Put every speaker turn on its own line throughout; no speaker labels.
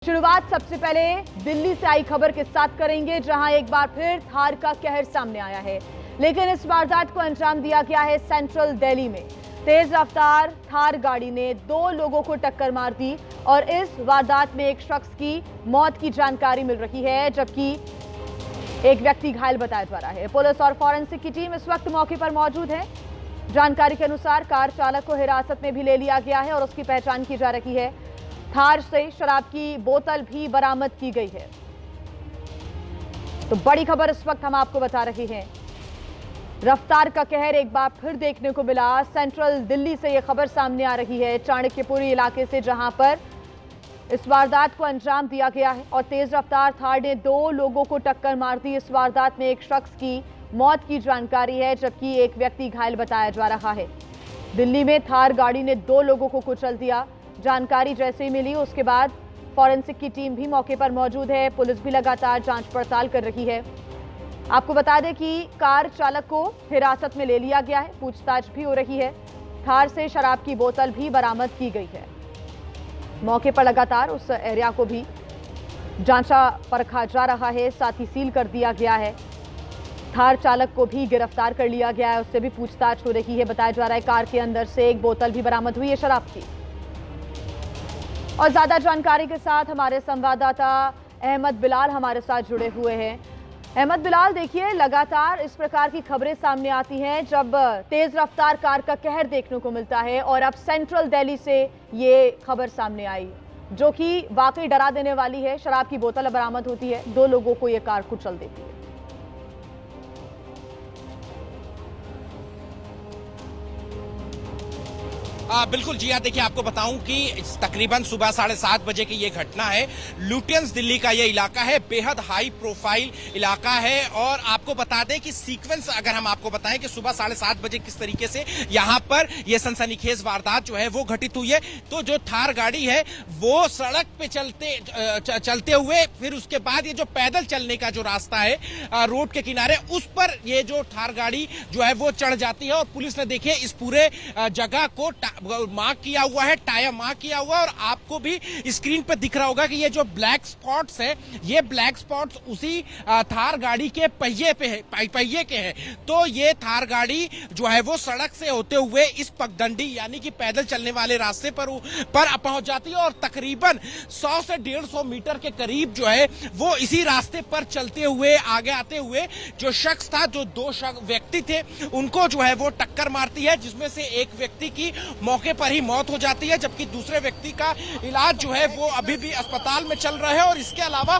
शुरुआत सबसे पहले दिल्ली से आई खबर के साथ करेंगे, जहां एक बार फिर थार का कहर सामने आया है। लेकिन इस वारदात को अंजाम दिया गया है सेंट्रल दिल्ली में। तेज रफ्तार थार गाड़ी ने दो लोगों को टक्कर मार दी और इस वारदात में एक शख्स की मौत की जानकारी मिल रही है, जबकि एक व्यक्ति घायल बताया जा रहा है। पुलिस और फॉरेंसिक की टीम इस वक्त मौके पर मौजूद है। जानकारी के अनुसार कार चालक को हिरासत में भी ले लिया गया है और उसकी पहचान की जा रही है। थार से शराब की बोतल भी बरामद की गई है। तो बड़ी खबर इस वक्त हम आपको बता रहे हैं। रफ्तार का कहर एक बार फिर देखने को मिला। सेंट्रल दिल्ली से यह खबर सामने आ रही है, चाणक्यपुरी इलाके से, जहां पर इस वारदात को अंजाम दिया गया है और तेज रफ्तार थार ने दो लोगों को टक्कर मार दी। इस वारदात में एक शख्स की मौत की जानकारी है, जबकि एक व्यक्ति घायल बताया जा रहा है। दिल्ली में थार गाड़ी ने दो लोगों को कुचल दिया। जानकारी जैसे ही मिली उसके बाद फॉरेंसिक की टीम भी मौके पर मौजूद है। पुलिस भी लगातार जांच पड़ताल कर रही है। आपको बता दें कि कार चालक को हिरासत में ले लिया गया है, पूछताछ भी हो रही है। थार से शराब की बोतल भी बरामद की गई है। मौके पर लगातार उस एरिया को भी जांचा परखा जा रहा है, साथ ही सील कर दिया गया है। थार चालक को भी गिरफ्तार कर लिया गया है, उससे भी पूछताछ हो रही है। बताया जा रहा है कार के अंदर से एक बोतल भी बरामद हुई है शराब की। और ज्यादा जानकारी के साथ हमारे संवाददाता अहमद बिलाल हमारे साथ जुड़े हुए हैं। अहमद बिलाल, देखिए लगातार इस प्रकार की खबरें सामने आती हैं जब तेज रफ्तार कार का कहर देखने को मिलता है, और अब सेंट्रल दिल्ली से ये खबर सामने आई जो कि वाकई डरा देने वाली है। शराब की बोतल बरामद होती है, दो लोगों को ये कार कुचल देती है।
बिल्कुल जी हाँ, देखिए आपको बताऊं कि तकरीबन सुबह 7:30 बजे की ये घटना है। लुटियंस दिल्ली का ये इलाका है, बेहद हाई प्रोफाइल इलाका है। और आपको बता दें कि सीक्वेंस अगर हम आपको बताएं कि सुबह 7:30 बजे किस तरीके से यहाँ पर ये सनसनीखेज वारदात जो है वो घटित हुई है। तो जो थार गाड़ी है वो सड़क पे चलते हुए, फिर उसके बाद ये जो पैदल चलने का जो रास्ता है रोड के किनारे, उस पर ये जो थार गाड़ी जो है वो चढ़ जाती है। और पुलिस ने देखिए इस पूरे जगह को मार्क किया हुआ है, टायर मार्क किया हुआ है। और आपको भी स्क्रीन पर दिख रहा होगा कि ये जो ब्लैक स्पॉट्स है, ये ब्लैक स्पॉट्स उसी थार गाड़ी के पहिए पे है, पहिए के हैं। तो ये थार गाड़ी जो है वो सड़क से होते हुए इस पगडंडी यानी कि पैदल चलने वाले रास्ते पर पहुंच जाती है। और तकरीबन 100 से 150 मीटर के करीब जो है वो इसी रास्ते पर चलते हुए आगे आते हुए जो शख्स था, जो दो व्यक्ति थे, उनको जो है वो टक्कर मारती है, जिसमें से एक व्यक्ति की मौके पर ही मौत हो जाती है, जबकि दूसरे व्यक्ति का इलाज जो है वो अभी भी अस्पताल में चल रहा है। और इसके अलावा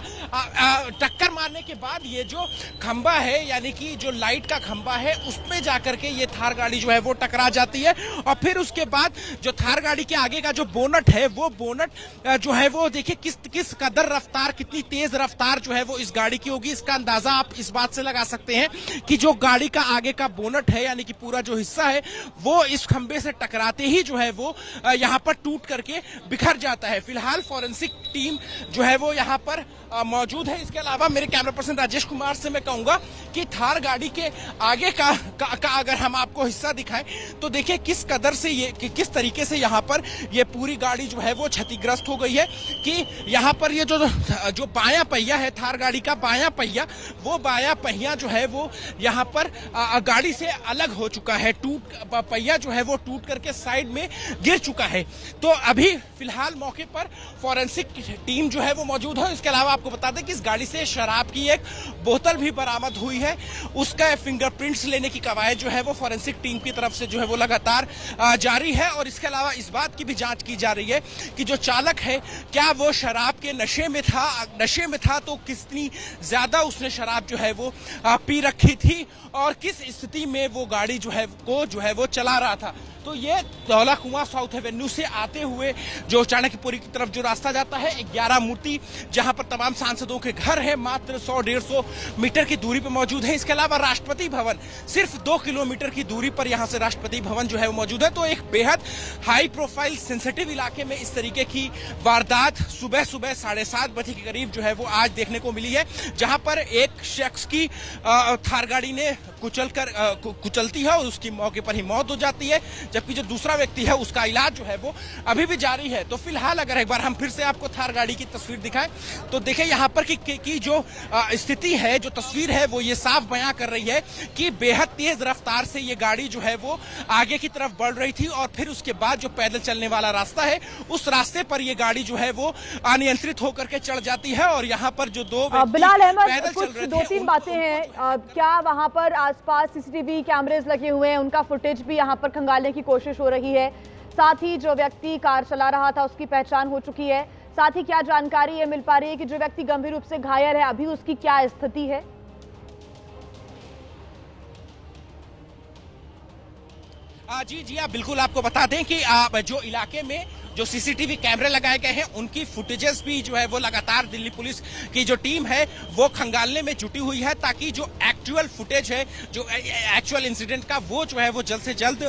टक्कर मारने के बाद ये जो खंबा है, यानी कि जो लाइट का खंबा है, उसमें जाकर के ये थार गाड़ी जो है वो टकरा जाती है। और फिर उसके बाद जो थार गाड़ी के आगे का जो बोनट है, वो बोनट जो है वो देखिए किस कदर रफ्तार, कितनी तेज रफ्तार जो है वो इस गाड़ी की होगी। इसका अंदाजा आप इस बात से लगा सकते हैं कि जो गाड़ी का आगे का बोनट है, यानी कि पूरा जो हिस्सा है, वो इस खंबे से टकराते ही जो है वो यहाँ पर टूट करके बिखर जाता है। फिलहाल फॉरेंसिक टीम जो है वो यहाँ पर मौजूद है। इसके अलावा मेरे कैमरा पर्सन राजेश कुमार से मैं कहूंगा कि थार गाड़ी के आगे का अगर हम आपको हिस्सा दिखाएं तो देखिए किस कदर से ये किस तरीके से यहाँ पर ये पूरी गाड़ी जो है वो क्षतिग्रस्त हो गई है। कि यहाँ पर ये जो बायां पहिया है, थार गाड़ी का बायां पहिया, वो बायां पहिया जो है वो यहाँ पर गाड़ी से अलग हो चुका है। पहिया जो है वो टूट करके साइड में गिर चुका है। तो अभी फिलहाल मौके पर फॉरेंसिक टीम जो है वो मौजूद है। इसके अलावा आपको बता दें कि इस गाड़ी से शराब की एक बोतल भी बरामद हुई है। उसका फिंगरप्रिंट्स लेने की कवायद जो है वो फॉरेंसिक टीम की तरफ से जो है वो लगातार जारी है। और इसके अलावा इस बात की भी जांच की जा रही है कि जो चालक है, क्या वो शराब के नशे में था तो कितनी ज्यादा उसने शराब जो है वो पी रखी थी और किस स्थिति में वो गाड़ी जो है वो चला रहा था। तो ये धौला कुआं साउथ एवेन्यू से आते हुए जो चाणक्यपुरी की तरफ जो रास्ता जाता है, 11 मूर्ति, जहां पर तमाम सांसदों के घर है, मात्र 100-150 मीटर की दूरी पर मौजूद है। इसके अलावा राष्ट्रपति भवन सिर्फ 2 किलोमीटर की दूरी पर यहां से राष्ट्रपति भवन जो है वो मौजूद है। तो एक बेहद हाई प्रोफाइल सेंसिटिव इलाके में इस तरीके की वारदात सुबह 7:30 बजे के करीब जो है वो आज देखने को मिली है, जहां पर एक एक शख्स की थार गाड़ी ने कुचलती है और उसकी मौके पर ही मौत हो जाती है, जबकि जो दूसरा व्यक्ति है उसका इलाज जो है वो अभी भी जारी है। तो फिलहाल अगर एक बार हम फिर से आपको थार गाड़ी की तस्वीर दिखाएं तो देखिए यहाँ पर की जो स्थिति है, जो तस्वीर है वो ये साफ बयां कर रही है कि बेहद तेज रफ्तार से ये गाड़ी जो है वो आगे की तरफ बढ़ रही थी और फिर उसके बाद जो पैदल चलने वाला रास्ता है उस रास्ते पर ये गाड़ी जो है वो अनियंत्रित होकर के चढ़ जाती है और यहाँ पर जो दो
बिलाल अहमद,
पैदल चल
कुछ
रहे थे,
दो तीन बातें हैं। क्या वहां पर आसपास सीसीटीवी कैमरेज लगे हुए हैं, उनका फुटेज भी यहाँ पर खंगालने की कोशिश हो रही है? साथ ही जो व्यक्ति कार चला रहा था उसकी पहचान हो चुकी है। साथ ही क्या जानकारी ये मिल पा रही है कि जो व्यक्ति गंभीर रूप से घायल है अभी उसकी क्या स्थिति है?
जी आप बिल्कुल आपको बता दें कि जो इलाके में जो सीसीटीवी कैमरे लगाए गए हैं उनकी फुटेजेस भी जो है वो लगातार दिल्ली पुलिस की जो टीम है वो खंगालने में जुटी हुई है, ताकि जो एक्चुअल फुटेज है, जो एक्चुअल इंसिडेंट का, वो जो है वो जल्द से जल्द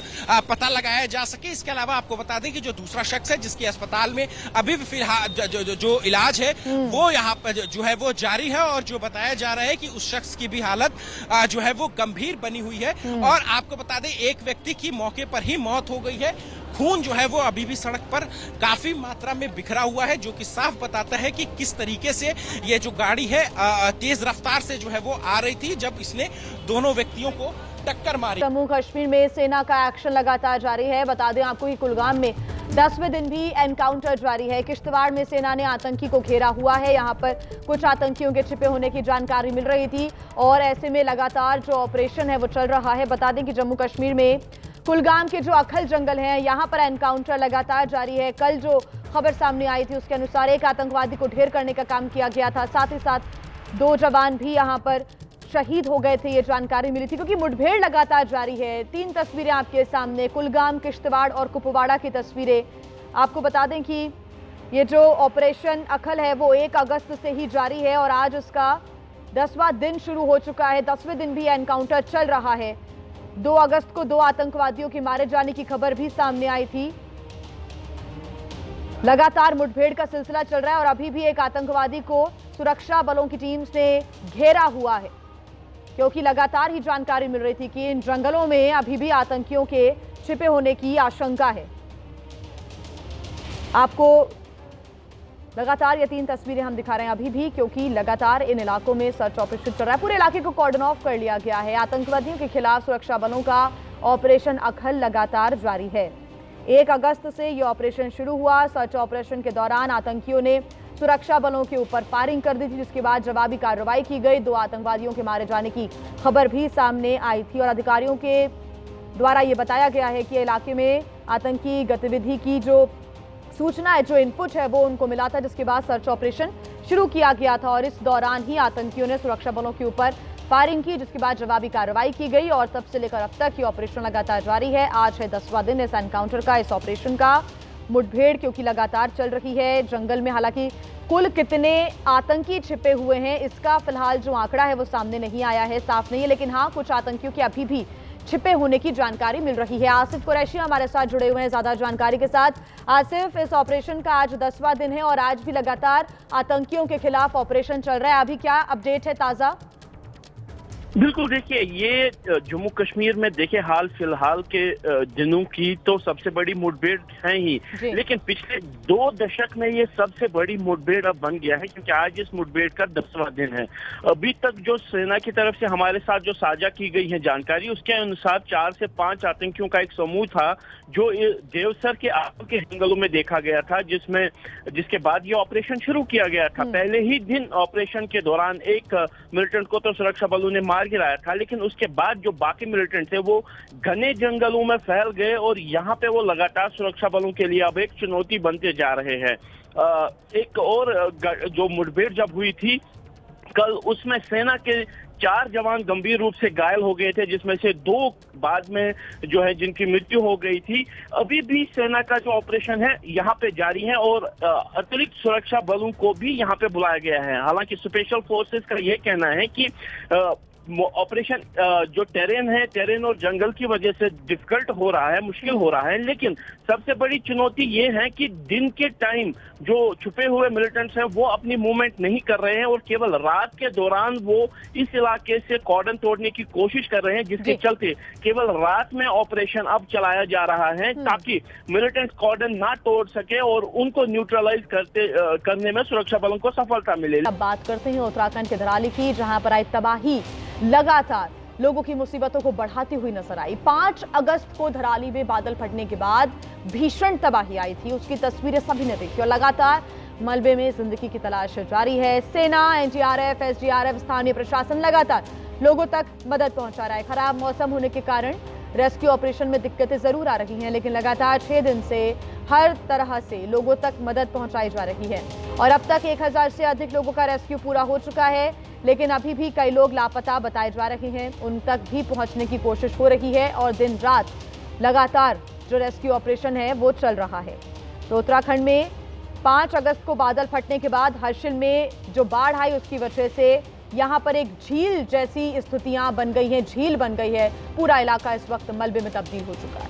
पता लगाया जा सके। इसके अलावा आपको बता दें कि जो दूसरा शख्स है जिसकी अस्पताल में अभी भी फिलहाल जो इलाज है वो यहाँ पर जो है वो जारी है और जो बताया जा रहा है कि उस शख्स की भी हालत जो है वो गंभीर बनी हुई है। और आपको बता दें एक व्यक्ति की मौके पर ही मौत हो गई है। खून जो है वो अभी भी सड़क पर काफी मात्रा में बिखरा हुआ है, जो कि साफ बताता है कि किस तरीके से ये जो गाड़ी है तेज रफ्तार से जो है वो आ रही थी जब इसने दोनों व्यक्तियों को टक्कर मारी।
जम्मू कश्मीर में सेना का एक्शन लगातार जारी है। बता दें आपको कि कुलगाम में 10वें दिन भी एनकाउंटर जारी है। किश्तवाड़ में सेना ने आतंकी को घेरा हुआ है। यहाँ पर कुछ आतंकियों के छिपे होने की जानकारी मिल रही थी और ऐसे में लगातार जो ऑपरेशन है वो चल रहा है। बता दें कि जम्मू कश्मीर में कुलगाम के जो अखल जंगल हैं यहाँ पर एनकाउंटर लगातार जारी है। कल जो खबर सामने आई थी उसके अनुसार एक आतंकवादी को ढेर करने का काम किया गया था, साथ ही साथ 2 जवान भी यहाँ पर शहीद हो गए थे, ये जानकारी मिली थी। क्योंकि मुठभेड़ लगातार जारी है। 3 तस्वीरें आपके सामने, कुलगाम, किश्तवाड़ और कुपवाड़ा की तस्वीरें। आपको बता दें कि ये जो ऑपरेशन अखल है वो 1 अगस्त से ही जारी है और आज उसका 10वां दिन शुरू हो चुका है। 10वें दिन भी एनकाउंटर चल रहा है। 2 अगस्त को 2 आतंकवादियों के मारे जाने की खबर भी सामने आई थी। लगातार मुठभेड़ का सिलसिला चल रहा है और अभी भी एक आतंकवादी को सुरक्षा बलों की टीम ने घेरा हुआ है, क्योंकि लगातार ही जानकारी मिल रही थी कि इन जंगलों में अभी भी आतंकियों के छिपे होने की आशंका है। आपको लगातार ये 3 तस्वीरें हम दिखा रहे हैं अभी भी, क्योंकि लगातार इन इलाकों में सर्च ऑपरेशन चल रहा है। पूरे इलाके को कॉर्डन ऑफ कर लिया गया है। आतंकवादियों के खिलाफ सुरक्षा बलों का ऑपरेशन अखल लगातार जारी है। 1 अगस्त से ये ऑपरेशन शुरू हुआ। सर्च ऑपरेशन के दौरान आतंकियों ने सुरक्षा बलों के ऊपर फायरिंग कर दी थी, जिसके बाद जवाबी कार्रवाई की गई। 2 आतंकवादियों के मारे जाने की खबर भी सामने आई थी और अधिकारियों के द्वारा ये बताया गया है कि इलाके में आतंकी गतिविधि की जो सूचना है, जो इनपुट है वो उनको मिला था, जिसके बाद सर्च ऑपरेशन शुरू किया गया था और इस दौरान ही आतंकियों ने सुरक्षा बलों के ऊपर फायरिंग की, जिसके बाद जवाबी कार्रवाई की गई और तब से लेकर अब तक ये ऑपरेशन लगातार जारी है। आज है 10वां दिन इस एनकाउंटर का, इस ऑपरेशन का। मुठभेड़ क्योंकि लगातार चल रही है जंगल में, हालांकि कुल कितने आतंकी छिपे हुए हैं इसका फिलहाल जो आंकड़ा है वो सामने नहीं आया है, साफ नहीं है, लेकिन हाँ कुछ आतंकियों के अभी भी छिपे होने की जानकारी मिल रही है। आसिफ कुरैशी हमारे साथ जुड़े हुए हैं ज्यादा जानकारी के साथ। आसिफ, इस ऑपरेशन का आज 10वां दिन है और आज भी लगातार आतंकियों के खिलाफ ऑपरेशन चल रहा है, अभी क्या अपडेट है ताजा?
बिल्कुल, देखिए ये जम्मू कश्मीर में देखिए हाल फिलहाल के दिनों की तो सबसे बड़ी मुठभेड़ है ही, लेकिन पिछले 2 दशक में ये सबसे बड़ी मुठभेड़ अब बन गया है, क्योंकि आज इस मुठभेड़ का 10वां दिन है। अभी तक जो सेना की तरफ से हमारे साथ जो साझा की गई है जानकारी, उसके अनुसार 4 से 5 आतंकियों का एक समूह था जो देवसर के आगे के जंगलों में देखा गया था, जिसके बाद ये ऑपरेशन शुरू किया गया था। पहले ही दिन ऑपरेशन के दौरान एक मिलिटेंट को तो सुरक्षा बलों ने मार गिराया था, लेकिन उसके बाद जो बाकी मिलिटेंट थे वो घने जंगलों में फैल गए और यहाँ पे वो लगातार सुरक्षा बलों के लिए अब एक चुनौती बनते जा रहे हैं। एक और जो मुठभेड़ जब हुई थी कल, उसमें सेना के 4 जवान गंभीर रूप से घायल हो गए थे, जिसमें से 2 बाद में जो है जिनकी मृत्यु हो गई थी। अभी भी सेना का जो ऑपरेशन है यहाँ पे जारी है और अतिरिक्त सुरक्षा बलों को भी यहाँ पे बुलाया गया है। हालांकि स्पेशल फोर्सेस का ये कहना है कि ऑपरेशन जो टेरेन और जंगल की वजह से डिफिकल्ट हो रहा है, मुश्किल हो रहा है, लेकिन सबसे बड़ी चुनौती ये है कि दिन के टाइम जो छुपे हुए मिलिटेंट्स हैं वो अपनी मूवमेंट नहीं कर रहे हैं और केवल रात के दौरान वो इस इलाके से कॉर्डन तोड़ने की कोशिश कर रहे हैं, जिसके चलते केवल रात में ऑपरेशन अब चलाया जा रहा है ताकि मिलिटेंट्स कॉर्डन ना तोड़ सके और उनको न्यूट्रलाइज करने में सुरक्षा बलों को सफलता मिले।
अब बात करते हैं उत्तराखंड के धराली की, जहां पर आई तबाही लगातार लोगों की मुसीबतों को बढ़ाती हुई नजर आई। 5 अगस्त को धराली में बादल फटने के बाद भीषण तबाही आई थी, उसकी तस्वीरें सभी ने देखी और लगातार मलबे में जिंदगी की तलाश जारी है। सेना, एनडीआरएफ, एसडीआरएफ, स्थानीय प्रशासन लगातार लोगों तक मदद पहुंचा रहा है। खराब मौसम होने के कारण रेस्क्यू ऑपरेशन में दिक्कतें जरूर आ रही हैं, लेकिन लगातार 6 दिन से हर तरह से लोगों तक मदद पहुंचाई जा रही है और अब तक 1000 से अधिक लोगों का रेस्क्यू पूरा हो चुका है, लेकिन अभी भी कई लोग लापता बताए जा रहे हैं। उन तक भी पहुंचने की कोशिश हो रही है और दिन रात लगातार जो रेस्क्यू ऑपरेशन है वो चल रहा है। तो उत्तराखंड में 5 अगस्त को बादल फटने के बाद हर्षिल में जो बाढ़ आई उसकी वजह से यहां पर एक झील जैसी स्थितियां बन गई हैं, झील बन गई है। पूरा इलाका इस वक्त मलबे में तब्दील हो चुका है।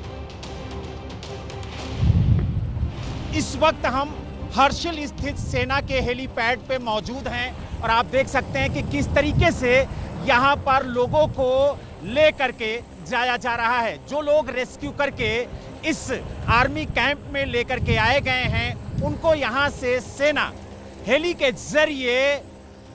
इस वक्त हम हर्षिल स्थित सेना के हेलीपैड पे मौजूद हैं और आप देख सकते हैं कि किस तरीके से यहाँ पर लोगों को ले करके जाया जा रहा है। जो लोग रेस्क्यू करके इस आर्मी कैंप में लेकर के आए गए हैं उनको यहाँ से सेना हेली के जरिए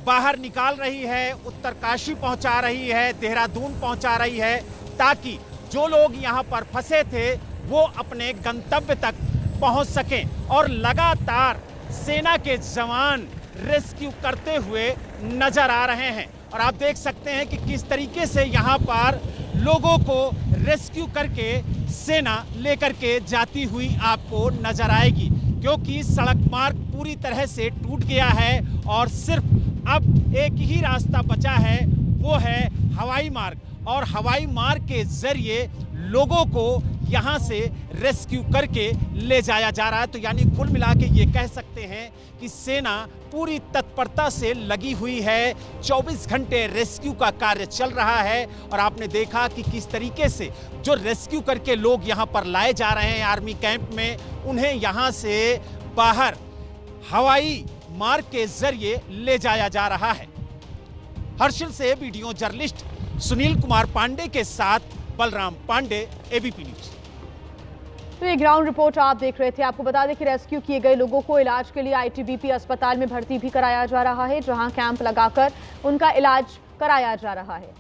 बाहर निकाल रही है, उत्तरकाशी पहुंचा रही है, देहरादून पहुंचा रही है, ताकि जो लोग यहाँ पर फंसे थे वो अपने गंतव्य तक पहुंच सकें। और लगातार सेना के जवान रेस्क्यू करते हुए नजर आ रहे हैं और आप देख सकते हैं कि किस तरीके से यहाँ पर लोगों को रेस्क्यू करके सेना लेकर के जाती हुई आपको नजर आएगी, क्योंकि सड़क मार्ग पूरी तरह से टूट गया है और सिर्फ अब एक ही रास्ता बचा है, वो है हवाई मार्ग और हवाई मार्ग के जरिए लोगों को यहाँ से रेस्क्यू करके ले जाया जा रहा है। तो यानी कुल मिला के ये कह सकते हैं कि सेना पूरी तत्परता से लगी हुई है, 24 घंटे रेस्क्यू का कार्य चल रहा है और आपने देखा कि किस तरीके से जो रेस्क्यू करके लोग यहाँ पर लाए जा रहे हैं आर्मी कैंप में, उन्हें यहाँ से बाहर हवाई मार्ग के जरिए ले जाया जा रहा है। हर्षिल से वीडियो जर्नलिस्ट सुनील कुमार पांडे के साथ बलराम पांडे, एबीपी न्यूज।
तो ये ग्राउंड रिपोर्ट आप देख रहे थे। आपको बता दें कि रेस्क्यू किए गए लोगों को इलाज के लिए आईटीबीपी अस्पताल में भर्ती भी कराया जा रहा है, जहां कैंप लगाकर उनका इलाज कराया जा रहा है।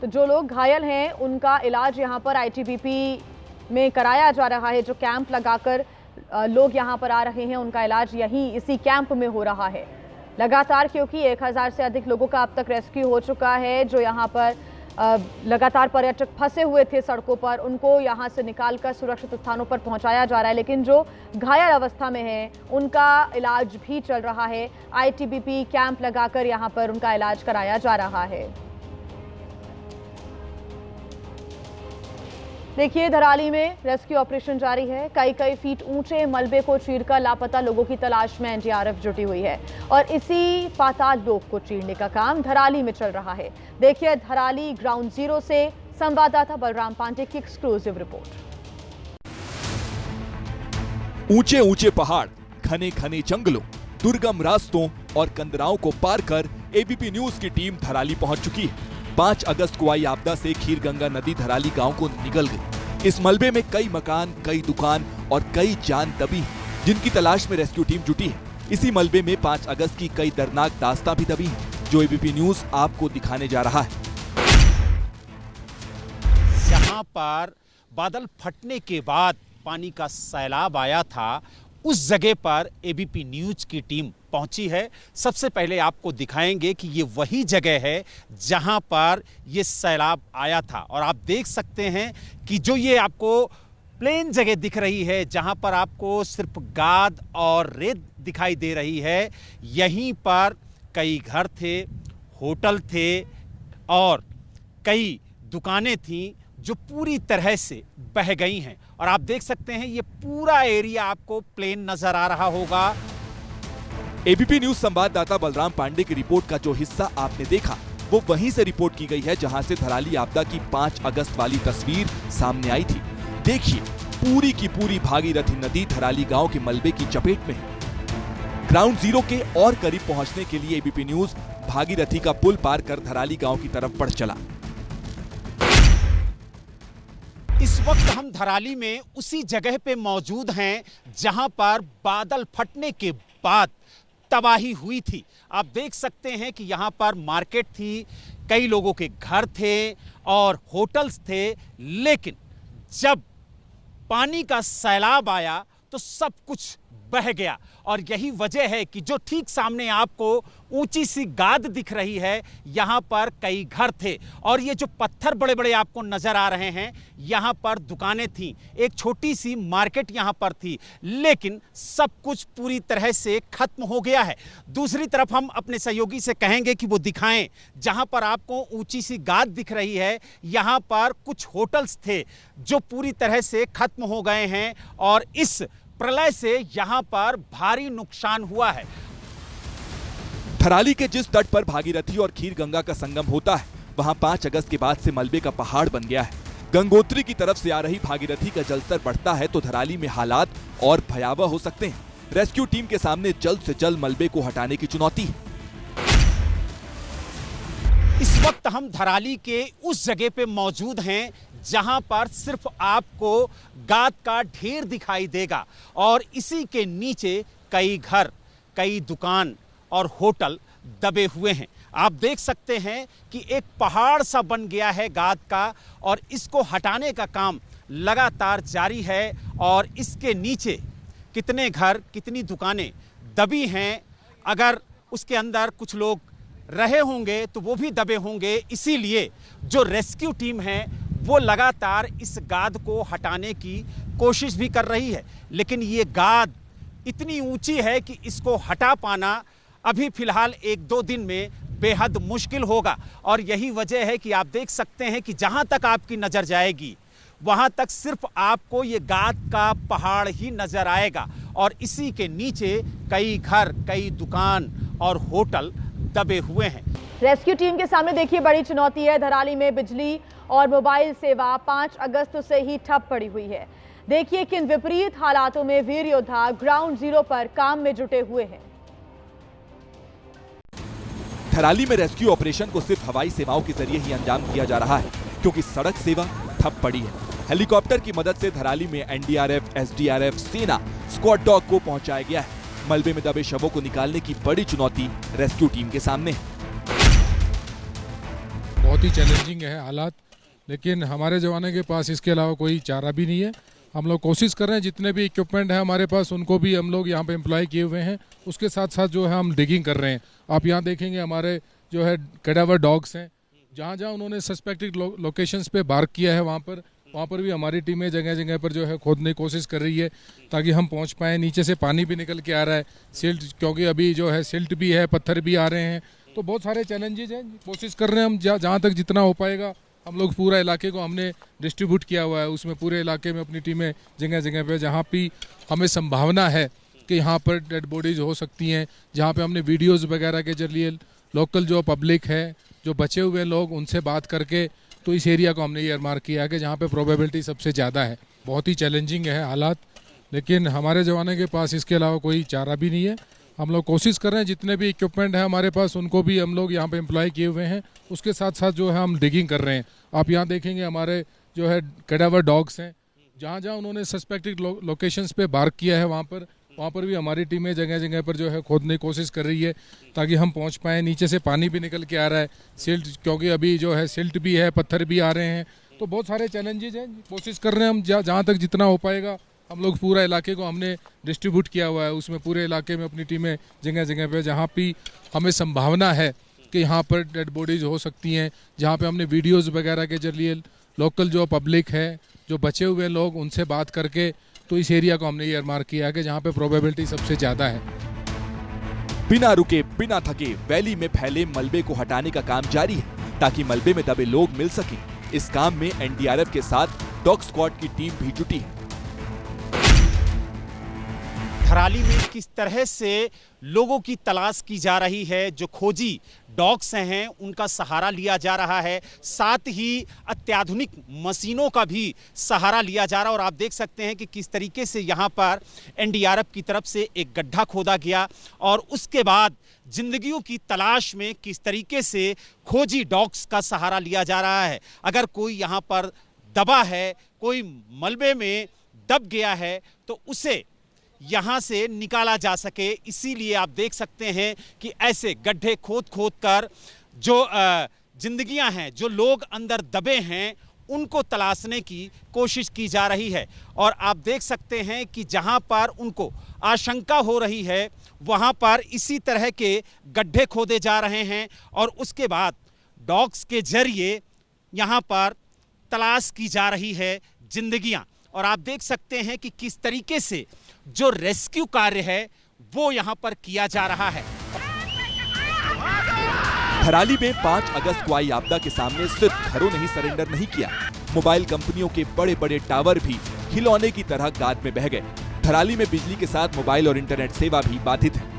तो जो लोग घायल हैं उनका इलाज यहां पर आईटीबीपी में कराया जा रहा है। जो कैंप लगाकर लोग यहां पर आ रहे हैं उनका इलाज यहीं इसी कैंप में हो रहा है लगातार, क्योंकि 1000 से अधिक लोगों का अब तक रेस्क्यू हो चुका है। जो यहाँ पर लगातार पर्यटक फंसे हुए थे सड़कों पर, उनको यहाँ से निकालकर सुरक्षित स्थानों पर पहुँचाया जा रहा है, लेकिन जो घायल अवस्था में हैं उनका इलाज भी चल रहा है। आईटीबीपी कैंप लगाकर यहाँ पर उनका इलाज कराया जा रहा है। देखिए, धराली में रेस्क्यू ऑपरेशन जारी है। कई फीट ऊंचे मलबे को चीरकर लापता लोगों की तलाश में एनडीआरएफ जुटी हुई है और इसी पाताल लोक को चीरने का काम धराली में चल रहा है। देखिए, धराली ग्राउंड जीरो से संवाददाता बलराम पांडे की एक्सक्लूसिव रिपोर्ट।
ऊंचे ऊंचे पहाड़, घने घने जंगलों, दुर्गम रास्तों और कंदराओं को पार कर एबीपी न्यूज की टीम धराली पहुंच चुकी है। 5 अगस्त को आई आपदा से खीरगंगा नदी धराली गांव को निगल गई। इस मलबे में कई मकान, कई दुकान और कई जान दबी हैं, जिनकी तलाश में रेस्क्यू टीम जुटी है। इसी मलबे में 5 अगस्त की कई दर्दनाक दास्तां भी दबी हैं, जो एबीपी न्यूज आपको दिखाने जा रहा है।
जहां पर बादल फटने के बाद पानी का सैलाब आया था, उस जगह पर एबीपी न्यूज की टीम पहुंची है। सबसे पहले आपको दिखाएंगे कि ये वही जगह है जहां पर ये सैलाब आया था और आप देख सकते हैं कि जो ये आपको प्लेन जगह दिख रही है, जहां पर आपको सिर्फ गाद और रेत दिखाई दे रही है, यहीं पर कई घर थे, होटल थे और कई दुकानें थीं जो पूरी तरह से बह गई हैं और आप देख सकते हैं ये पूरा एरिया आपको प्लेन नजर आ रहा होगा।
एबीपी न्यूज संवाददाता बलराम पांडे की रिपोर्ट का जो हिस्सा आपने देखा, वो वहीं से रिपोर्ट की गई है जहां से धराली आपदा की 5 अगस्त वाली तस्वीर सामने आई थी। देखिए, पूरी की पूरी भागीरथी नदी धराली गांव के मलबे की चपेट में है। ग्राउंड जीरो के और करीब पहुंचने के लिए एबीपी न्यूज भागीरथी का पुल पार कर धराली गांव की तरफ बढ़ चला।
इस वक्त हम धराली में उसी जगह पे मौजूद हैं जहां पर बादल फटने के बाद तबाही हुई थी। आप देख सकते हैं कि यहां पर मार्केट थी, कई लोगों के घर थे और होटल्स थे, लेकिन जब पानी का सैलाब आया तो सब कुछ बह गया। और यही वजह है कि जो ठीक सामने आपको ऊंची सी गाद दिख रही है, यहां पर कई घर थे और ये जो पत्थर बड़े बड़े आपको नजर आ रहे हैं, यहां पर दुकानें थीं, एक छोटी सी मार्केट यहां पर थी, लेकिन सब कुछ पूरी तरह से खत्म हो गया है। दूसरी तरफ हम अपने सहयोगी से कहेंगे कि वो दिखाएं, जहां पर आपको ऊंची सी गाद दिख रही है, यहां पर कुछ होटल्स थे जो पूरी तरह से खत्म हो गए हैं और इस प्रलय से यहां पर भारी नुकसान हुआ है।
धराली के जिस तट पर भागीरथी और खीर गंगा का संगम होता है, वहां 5 अगस्त के बाद से मलबे का पहाड़ बन गया है। गंगोत्री की तरफ से आ रही भागीरथी का जलस्तर बढ़ता है तो धराली में हालात और भयावह हो सकते हैं। रेस्क्यू टीम के सामने जल्द से जल्द मलबे को हटाने की चुनौती है।
इस वक्त हम धराली के उस जगह पे मौजूद हैं जहां पर सिर्फ आपको गाद का ढेर दिखाई देगा और इसी के नीचे कई घर, कई दुकान और होटल दबे हुए हैं। आप देख सकते हैं कि एक पहाड़ सा बन गया है गाद का और इसको हटाने का काम लगातार जारी है और इसके नीचे कितने घर, कितनी दुकानें दबी हैं। अगर उसके अंदर कुछ लोग रहे होंगे तो वो भी दबे होंगे, इसीलिए जो रेस्क्यू टीम है वो लगातार इस गाद को हटाने की कोशिश भी कर रही है, लेकिन ये गाद इतनी ऊंची है कि इसको हटा पाना अभी फिलहाल 1-2 दिन में बेहद मुश्किल होगा। और यही वजह है कि आप देख सकते हैं कि जहां तक आपकी नजर जाएगी वहां तक सिर्फ आपको ये गाद का पहाड़ ही नजर आएगा और इसी के नीचे कई घर, कई दुकान और होटल दबे हुए हैं।
रेस्क्यू टीम के सामने देखिए बड़ी चुनौती है। धराली में बिजली और मोबाइल सेवा 5 अगस्त से ही ठप पड़ी हुई है। देखिए किन विपरीत हालातों में वीर योद्धा ग्राउंड जीरो पर काम में जुटे हुए हैं।
धराली में रेस्क्यू ऑपरेशन को सिर्फ हवाई सेवाओं के जरिए ही अंजाम दिया जा रहा है, क्योंकि सड़क सेवा ठप पड़ी है। हेलीकॉप्टर की मदद से धराली में एनडीआरएफ, एसडीआरएफ, सेना, स्क्वाड डॉग को पहुंचाया गया है। मलबे में दबे शवों को निकालने की बड़ी चुनौती रेस्क्यू टीम के सामने है।
बहुत ही चैलेंजिंग है हालात, लेकिन हमारे जवानों के पास इसके अलावा कोई चारा भी नहीं है। हम लोग कोशिश कर रहे हैं, जितने भी इक्विपमेंट है हमारे पास उनको भी हम लोग यहाँ पे एम्प्लॉय किए हुए हैं। उसके साथ साथ जो है हम डिगिंग कर रहे हैं। आप यहाँ देखेंगे हमारे जो है कैडावर डॉग्स हैं, जहाँ जहाँ उन्होंने सस्पेक्टेड लोकेशंस पे बार्क किया है वहाँ पर भी हमारी टीमें जगह जगह पर जो है खोदने की कोशिश कर रही है ताकि हम पहुँच पाएँ। नीचे से पानी भी निकल के आ रहा है, सिल्ट, क्योंकि अभी जो है सिल्ट भी है, पत्थर भी आ रहे हैं, तो बहुत सारे चैलेंजेस हैं। कोशिश कर रहे हैं हम जहाँ तक जितना हो पाएगा। हम लोग पूरा इलाके को हमने डिस्ट्रीब्यूट किया हुआ है, उसमें पूरे इलाके में अपनी टीमें जगह जगह पे जहाँ भी हमें संभावना है कि यहाँ पर डेड बॉडीज हो सकती हैं, जहाँ पे हमने वीडियोस वगैरह के जरिए लोकल जो पब्लिक है, जो बचे हुए लोग, उनसे बात करके तो इस एरिया को हमने ये मार्क किया कि जहाँ पे प्रोबेबिलिटी सबसे ज़्यादा है। बहुत ही चैलेंजिंग है हालात, लेकिन हमारे जवानों के पास इसके अलावा कोई चारा भी नहीं है। हम लोग कोशिश कर रहे हैं, जितने भी इक्विपमेंट है हमारे पास उनको भी हम लोग यहाँ पे एम्प्लॉय किए हुए हैं। उसके साथ साथ जो है हम डिगिंग कर रहे हैं। आप यहाँ देखेंगे हमारे जो है कैडावर डॉग्स हैं, जहाँ जहाँ उन्होंने सस्पेक्टेड लोकेशंस पे बार्क किया है वहाँ पर भी हमारी टीमें जगह जगह पर जो है खोदने की कोशिश कर रही है ताकि हम पहुँच पाएँ। नीचे से पानी भी निकल के आ रहा है, सिल्ट, क्योंकि अभी जो है सिल्ट भी है, पत्थर भी आ रहे हैं, तो बहुत सारे चैलेंजेस हैं। कोशिश कर रहे हैं हम जहाँ तक जितना हो पाएगा। हम लोग पूरा इलाके को हमने डिस्ट्रीब्यूट किया हुआ है, उसमें पूरे इलाके में अपनी टीमें जगह जगह पे जहाँ भी हमें संभावना है कि यहाँ पर डेड बॉडीज हो सकती हैं, जहाँ पे हमने वीडियोस वगैरह के जरिए लोकल जो पब्लिक है, जो बचे हुए लोग, उनसे बात करके तो इस एरिया को हमने ये मार्क किया कि जहाँ पे प्रोबेबिलिटी सबसे ज़्यादा है।
बिना रुके, बिना थके वैली में फैले मलबे को हटाने का काम जारी है ताकि मलबे में दबे लोग मिल सके। इस काम में एनडीआरएफ के साथ डॉग स्क्वाड की टीम भी जुटी है।
धराली में किस तरह से लोगों की तलाश की जा रही है। जो खोजी डॉग्स हैं उनका सहारा लिया जा रहा है, साथ ही अत्याधुनिक मशीनों का भी सहारा लिया जा रहा है। और आप देख सकते हैं कि किस तरीके से यहाँ पर एनडीआरएफ की तरफ से एक गड्ढा खोदा गया और उसके बाद जिंदगियों की तलाश में किस तरीके से खोजी डॉग्स का सहारा लिया जा रहा है। अगर कोई यहाँ पर दबा है, कोई मलबे में दब गया है तो उसे यहाँ से निकाला जा सके, इसीलिए आप देख सकते हैं कि ऐसे गड्ढे खोद खोद कर जो जिंदगियां हैं, जो लोग अंदर दबे हैं, उनको तलाशने की कोशिश की जा रही है। और आप देख सकते हैं कि जहां पर उनको आशंका हो रही है वहां पर इसी तरह के गड्ढे खोदे जा रहे हैं और उसके बाद डॉग्स के जरिए यहां पर तलाश की जा रही है जिंदगियां। और आप देख सकते हैं कि किस तरीके से जो रेस्क्यू कार्य है वो यहां पर किया जा रहा है।
धराली में 5 अगस्त को आई आपदा के सामने सिर्फ घरों ने ही सरेंडर नहीं किया, मोबाइल कंपनियों के बड़े बड़े टावर भी खिलौने की तरह गाद में बह गए। धराली में बिजली के साथ मोबाइल और इंटरनेट सेवा भी बाधित है।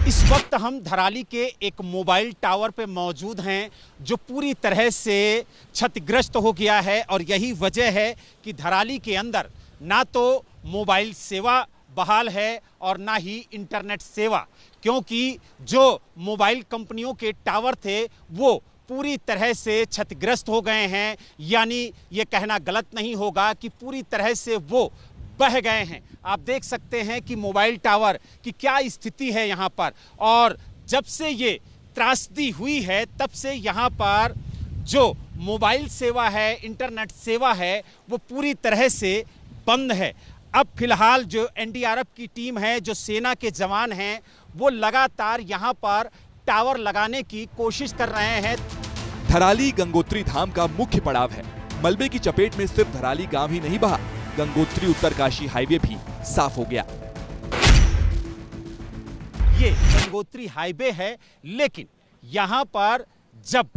इस वक्त हम धराली के एक मोबाइल टावर पे मौजूद हैं जो पूरी तरह से क्षतिग्रस्त हो गया है और यही वजह है कि धराली के अंदर ना तो मोबाइल सेवा बहाल है और ना ही इंटरनेट सेवा, क्योंकि जो मोबाइल कंपनियों के टावर थे वो पूरी तरह से क्षतिग्रस्त हो गए हैं। यानी ये कहना गलत नहीं होगा कि पूरी तरह से वो बह गए हैं। आप देख सकते हैं कि मोबाइल टावर की क्या स्थिति है यहाँ पर। और जब से ये त्रासदी हुई है तब से यहाँ पर जो मोबाइल सेवा है, इंटरनेट सेवा है, वो पूरी तरह से बंद है। अब फिलहाल जो एनडीआरएफ की टीम है, जो सेना के जवान हैं, वो लगातार यहाँ पर टावर लगाने की कोशिश कर रहे हैं।
धराली गंगोत्री धाम का मुख्य पड़ाव है। मलबे की चपेट में सिर्फ धराली गांव ही नहीं बहा, गंगोत्री उत्तरकाशी हाईवे भी साफ हो गया।
ये गंगोत्री हाईवे है, लेकिन यहाँ पर जब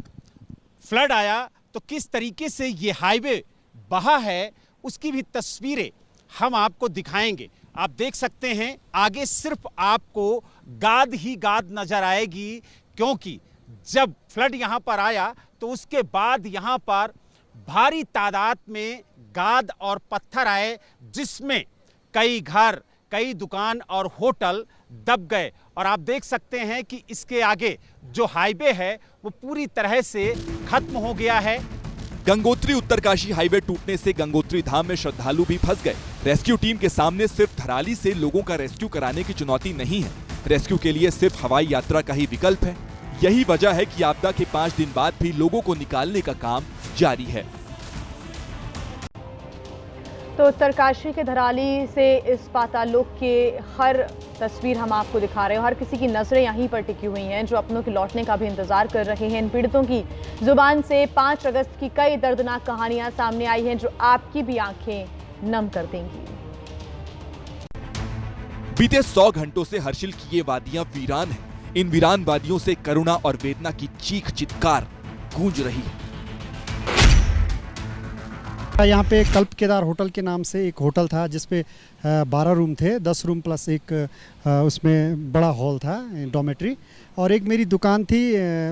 फ्लड आया तो किस तरीके से ये हाईवे बहा है उसकी भी तस्वीरें हम आपको दिखाएंगे। आप देख सकते हैं आगे सिर्फ आपको गाद ही गाद नजर आएगी, क्योंकि जब फ्लड यहाँ पर आया तो उसके बाद यहाँ पर भारी तादाद में गाद और पत्थर आए, जिसमें कई घर, कई दुकान और होटल दब गए। और आप देख सकते हैं कि इसके आगे जो हाईवे है वो पूरी तरह से खत्म हो गया है।
गंगोत्री उत्तरकाशी हाईवे टूटने से गंगोत्री धाम में श्रद्धालु भी फंस गए। रेस्क्यू टीम के सामने सिर्फ धराली से लोगों का रेस्क्यू कराने की चुनौती नहीं है, रेस्क्यू के लिए सिर्फ हवाई यात्रा का ही विकल्प है। यही वजह है कि आपदा के 5 दिन बाद भी लोगों को निकालने का काम जारी है।
तो उत्तरकाशी के धराली से इस पातालोक के हर तस्वीर हम आपको दिखा रहे हैं। हर किसी की नजरें यहीं पर टिकी हुई हैं, जो अपनों के लौटने का भी इंतजार कर रहे हैं। इन पीड़ितों की जुबान से 5 अगस्त की कई दर्दनाक कहानियां सामने आई हैं, जो आपकी भी आंखें नम कर देंगी।
बीते 100 घंटों से हर्षिल की ये वादियां वीरान हैं। इन वीरान वादियों से करुणा और वेदना की चीख चित्कार गूंज रही है।
यहाँ पे कल्प केदार होटल के नाम से एक होटल था जिसपे 12 रूम थे, 10 रूम प्लस एक उसमें बड़ा हॉल था, डॉर्मेट्री। और एक मेरी दुकान थी,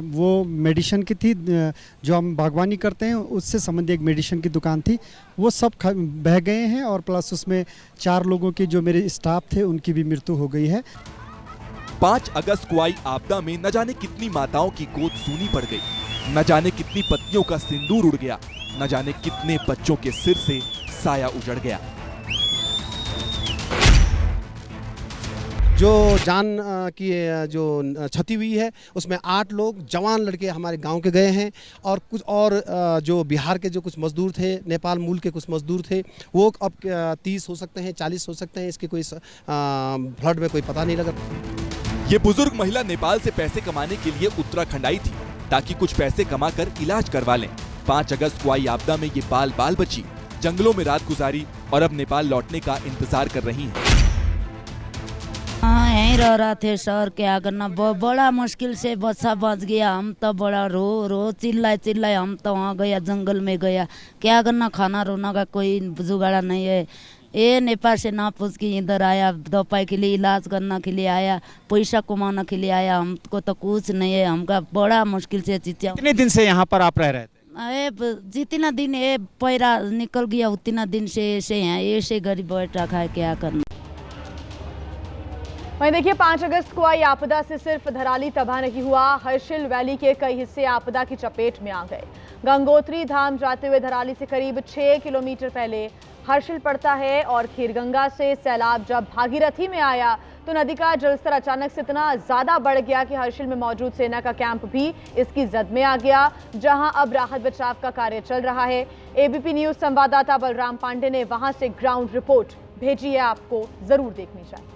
वो मेडिसिन की थी, जो हम बागवानी करते हैं उससे संबंधित एक मेडिसिन की दुकान थी। वो सब बह गए हैं और प्लस उसमें 4 लोगों की जो मेरे स्टाफ थे उनकी भी मृत्यु हो गई है।
5 अगस्त को आई आपदा में न जाने कितनी माताओं की गोद सूनी पड़ गई, न जाने कितनी पत्नियों का सिंदूर उड़ गया, न जाने कितने बच्चों के सिर से साया उजड़ गया।
जो जान की जो क्षति हुई है उसमें 8 लोग जवान लड़के हमारे गांव के गए हैं और कुछ और जो बिहार के जो कुछ मजदूर थे, नेपाल मूल के कुछ मजदूर थे, वो अब 30 हो सकते हैं, 40 हो सकते हैं। इसके कोई फ्लड में कोई पता नहीं लगा।
ये बुजुर्ग महिला नेपाल से पैसे कमाने के लिए उत्तराखंड आई थी ताकि कुछ पैसे कमाकर इलाज करवा लें। 5 अगस्त को आई आपदा में ये बाल बाल बची, जंगलों में रात गुजारी और अब नेपाल लौटने का इंतजार कर रही हैं।
हाँ, यहीं रह रहा थे सर, क्या करना, बड़ा मुश्किल से बच्चा बच गया। हम तो बड़ा रो चिल्लाए हम तो वहाँ गया, जंगल में गया, क्या करना, खाना रोना का कोई जुगाड़ा नहीं है। ये नेपाल से ना पूछ के इधर आया, दवाई के लिए, इलाज करने के लिए आया, पैसा कमाने के लिए आया। हमको तो कुछ नहीं है, हमका बड़ा मुश्किल से चीज़ें।
कितने दिन से यहाँ पर आप रह रहे थे?
जितना दिन ये पैरा निकल गया उतना दिन से ऐसे हैं, ऐसे गरीब बैठा खाए, क्या करना।
वहीं देखिए 5 अगस्त को आई आपदा से सिर्फ धराली तबाह नहीं हुआ, हर्षिल वैली के कई हिस्से आपदा की चपेट में आ गए। गंगोत्री धाम जाते हुए धराली से करीब 6 किलोमीटर पहले हर्षिल पड़ता है और खीरगंगा से सैलाब जब भागीरथी में आया तो नदी का जलस्तर अचानक से इतना ज्यादा बढ़ गया कि हर्षिल में मौजूद सेना का कैंप भी इसकी जद में आ गया, जहां अब राहत बचाव का कार्य चल रहा है। एबीपी न्यूज संवाददाता बलराम पांडे ने वहां से ग्राउंड रिपोर्ट भेजी है, आपको जरूर देखनी चाहिए।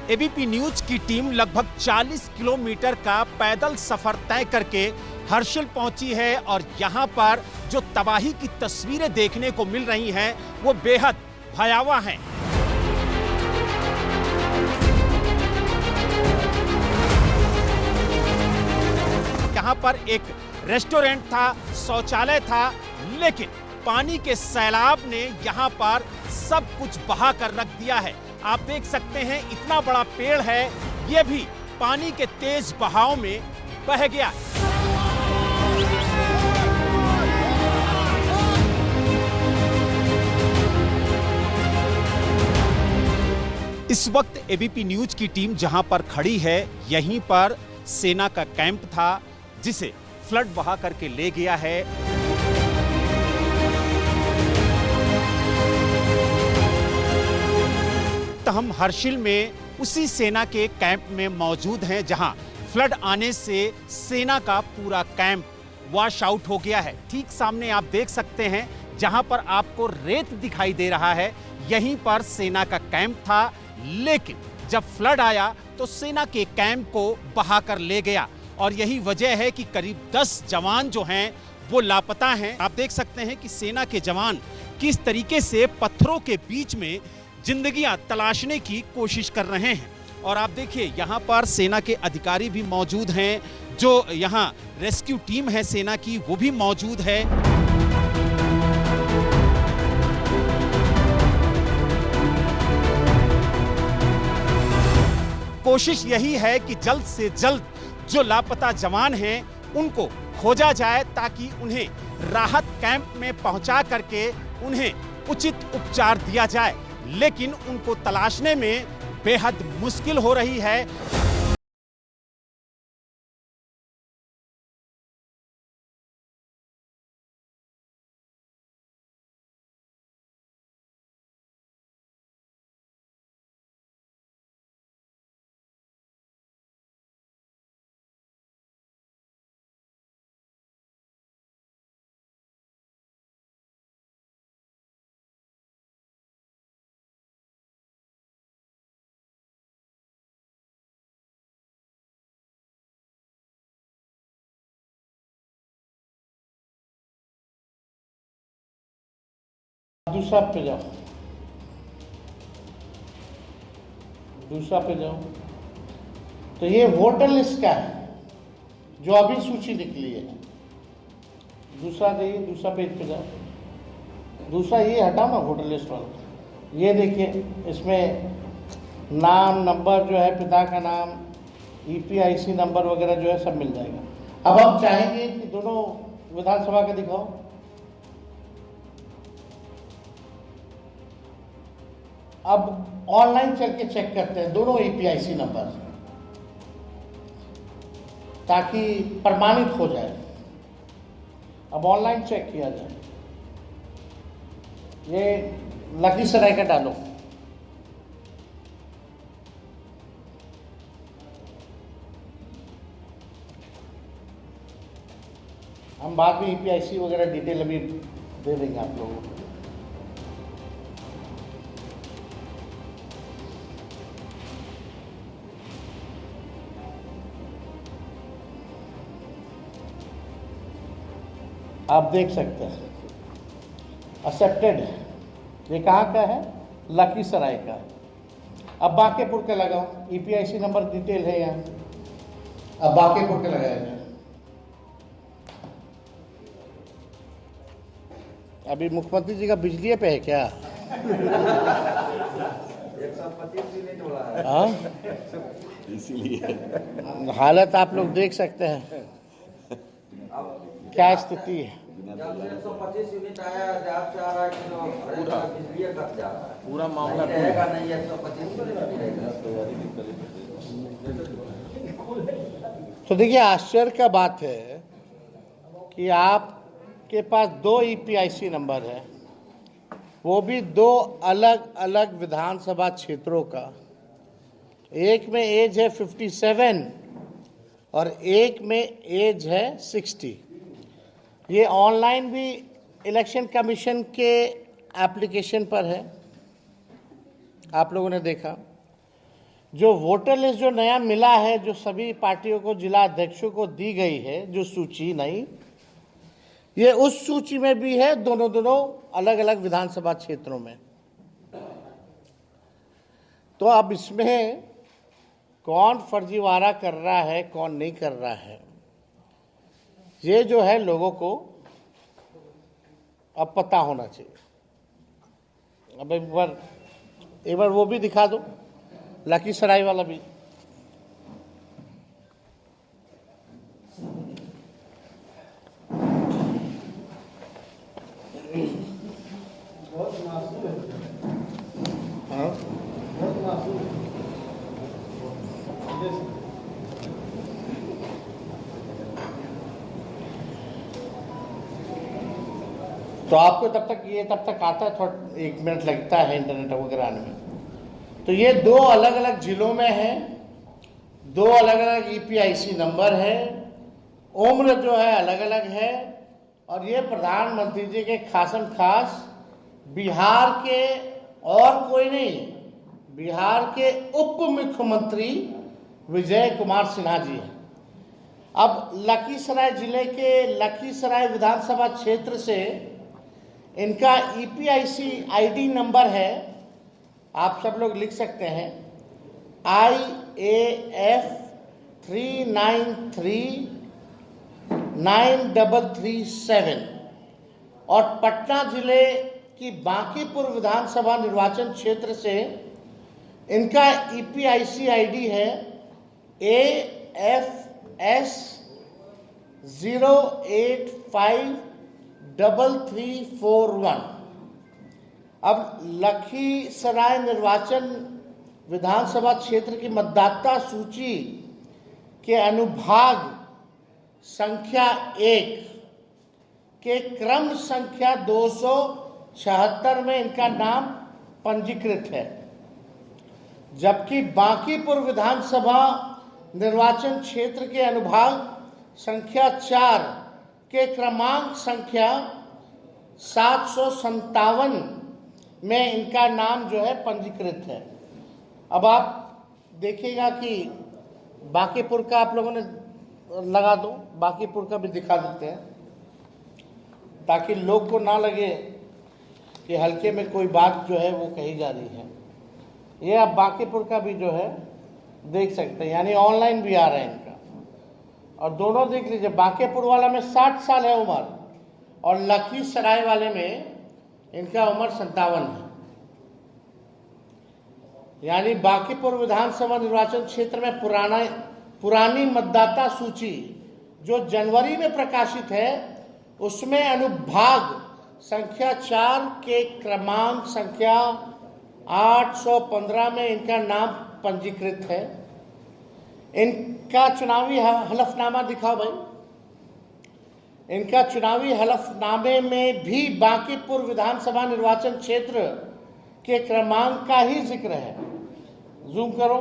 एबीपी न्यूज की टीम लगभग 40 किलोमीटर का पैदल सफर तय करके हर्षिल पहुंची है और यहां पर जो तबाही की तस्वीरें देखने को मिल रही हैं वो बेहद भयावह हैं। यहां पर एक रेस्टोरेंट था, शौचालय था, लेकिन पानी के सैलाब ने यहां पर सब कुछ बहा कर रख दिया है। आप देख सकते हैं इतना बड़ा पेड़ है, यह भी पानी के तेज बहाव में बह गया। इस वक्त एबीपी न्यूज की टीम जहां पर खड़ी है, यहीं पर सेना का कैंप था जिसे फ्लड बहा करके ले गया है। तो हम हर्षिल में उसी सेना के कैंप में मौजूद हैं जहां फ्लड आने से सेना का पूरा कैंप वॉश आउट हो गया है। ठीक सामने आप देख सकते हैं जहां पर आपको रेत दिखाई दे रहा है, यहीं पर सेना का कैंप था, लेकिन जब फ्लड आया तो सेना के कैंप को बहा कर ले गया और यही वजह है कि करीब 10 जवान जो हैं वो लापता हैं। आप देख सकते हैं कि सेना के जवान किस तरीके से पत्थरों के बीच में जिंदगियां तलाशने की कोशिश कर रहे हैं। और आप देखिए यहाँ पर सेना के अधिकारी भी मौजूद हैं, जो यहाँ रेस्क्यू टीम है सेना की वो भी मौजूद है। कोशिश यही है कि जल्द से जल्द जो लापता जवान हैं उनको खोजा जाए ताकि उन्हें राहत कैंप में पहुंचा करके उन्हें उचित उपचार दिया जाए, लेकिन उनको तलाशने में बेहद मुश्किल हो रही है।
दूसरा पे जाओ, दूसरा पे जाओ। तो ये वोटर लिस्ट का है जो अभी सूची निकली है। दूसरा जाइए, दूसरा पेज पे जाओ। दूसरा ये हटाओ ना वोटर लिस्ट वाला। ये देखिए इसमें नाम, नंबर जो है, पिता का नाम, EPIC नंबर वगैरह जो है सब मिल जाएगा। अब हम चाहेंगे कि दोनों विधानसभा का दिखाओ। अब ऑनलाइन चल के चेक करते हैं दोनों EPIC नंबर, ताकि प्रमाणित हो जाए। अब ऑनलाइन चेक किया जाए। ये लखीसराय का डालो। हम बाद में EPIC वगैरह डिटेल अभी दे देंगे आप लोगों को। आप देख सकते हैं एक्सेप्टेड। ये कहाँ का है? लखीसराय का। अब बांकेपुर के लगाओ, ईपीआईसी नंबर डिटेल है यहाँ। अब बांकेपुर के लगाया जाए। अभी मुख्यमंत्री जी का बिजली पे है क्या? 125 हाँ, इसीलिए हालत आप लोग देख सकते हैं क्या स्थिति है।
125 यूनिट आया, 4 किलो बिजली कट जा रहा है,
पूरा मामला
रहेगा नहीं। 125
तो देखिए, आश्चर्य का बात है कि आपके पास 2 ईपीआईसी नंबर है, वो भी 2 अलग अलग विधानसभा क्षेत्रों का। एक में एज है 57 और एक में एज है 60। ये ऑनलाइन भी इलेक्शन कमीशन के एप्लीकेशन पर है, आप लोगों ने देखा। जो वोटर लिस्ट जो नया मिला है, जो सभी पार्टियों को, जिला अध्यक्षों को दी गई है, जो सूची नई, ये उस सूची में भी है, दोनों अलग अलग विधानसभा क्षेत्रों में। तो अब इसमें कौन फर्जीवाड़ा कर रहा है, कौन नहीं कर रहा है, ये जो है लोगों को अब पता होना चाहिए। अब एक बार वो भी दिखा दो, लखीसराय वाला भी। हाँ, तो आपको तब तक आता है, थोड़ा 1 मिनट लगता है इंटरनेट वगैरह आने में। तो ये 2 अलग अलग जिलों में है, 2 अलग अलग ईपीआईसी नंबर है, उम्र जो है अलग अलग है, और ये प्रधानमंत्री जी के खासम खास बिहार के और कोई नहीं, बिहार के उप मुख्यमंत्री विजय कुमार सिन्हा जी हैं। अब लखीसराय जिले के लखीसराय विधानसभा क्षेत्र से इनका ईपीआईसी आईडी नंबर है, आप सब लोग लिख सकते हैं, IAF 39393337। और पटना जिले की बांकीपुर विधानसभा निर्वाचन क्षेत्र से इनका ईपीआईसी आईडी है AFS 0853341। अब लखीसराय निर्वाचन विधानसभा क्षेत्र की मतदाता सूची के अनुभाग संख्या 1 के क्रम संख्या 276 में इनका नाम पंजीकृत है, जबकि बांकीपुर विधानसभा निर्वाचन क्षेत्र के अनुभाग संख्या 4 के क्रमांक संख्या 757 में इनका नाम जो है पंजीकृत है। अब आप देखिएगा कि बांकीपुर का आप लोगों ने लगा दो, बांकीपुर का भी दिखा देते हैं, ताकि लोग को ना लगे कि हल्के में कोई बात जो है वो कही जा रही है। ये आप बांकीपुर का भी जो है देख सकते हैं, यानी ऑनलाइन भी आ रहा है इनका। और दोनों देख लीजिए, बांकीपुर वाला में 60 साल है उम्र, और लखीसराय वाले में इनका उम्र 57 है। यानी बांकीपुर विधानसभा निर्वाचन क्षेत्र में पुरानी मतदाता सूची जो जनवरी में प्रकाशित है, उसमें अनुभाग संख्या 4 के क्रमांक संख्या 815 में इनका नाम पंजीकृत है। इनका चुनावी हलफनामा दिखाओ भाई। इनका चुनावी हलफनामे में भी बांकीपुर विधानसभा निर्वाचन क्षेत्र के क्रमांक का ही जिक्र है। जूम करो,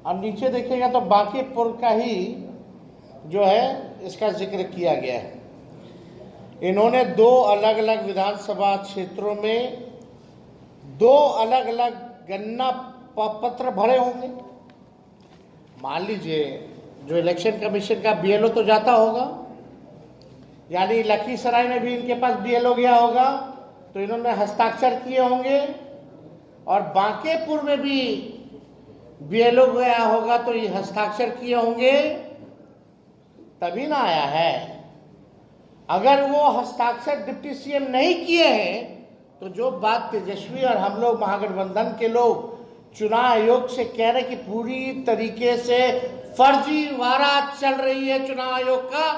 अब नीचे देखिएगा तो बांकीपुर का ही जो है इसका जिक्र किया गया है। इन्होंने 2 अलग अलग विधानसभा क्षेत्रों में 2 अलग अलग गणना पत्र भरे होंगे। मान लीजिए जो इलेक्शन कमीशन का बीएलओ तो जाता होगा, यानी लखीसराय में भी इनके पास बीएलओ गया होगा, तो इन्होंने हस्ताक्षर किए होंगे, और बांकेपुर में भी बीएलओ गया होगा तो ये हस्ताक्षर किए होंगे, तभी ना आया है। अगर वो हस्ताक्षर डिप्टी सीएम नहीं किए हैं तो जो बात तेजस्वी और हम लोग महागठबंधन के लोग चुनाव आयोग से कह रहे कि पूरी तरीके से फर्जीवाड़ा चल रही है चुनाव आयोग का,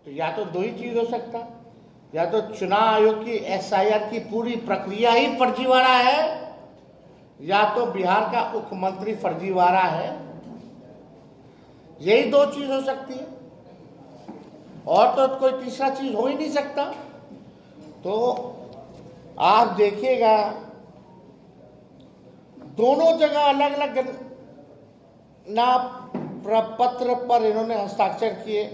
तो या तो दो ही चीज हो सकता, या तो चुनाव आयोग की एसआईआर की पूरी प्रक्रिया ही फर्जीवाड़ा है, या तो बिहार का मुख्यमंत्री फर्जीवाड़ा है। यही दो चीज हो सकती है, और तो कोई तीसरा चीज हो ही नहीं सकता। तो आप देखिएगा दोनों जगह अलग अलग ना प्रपत्र पर इन्होंने हस्ताक्षर किए,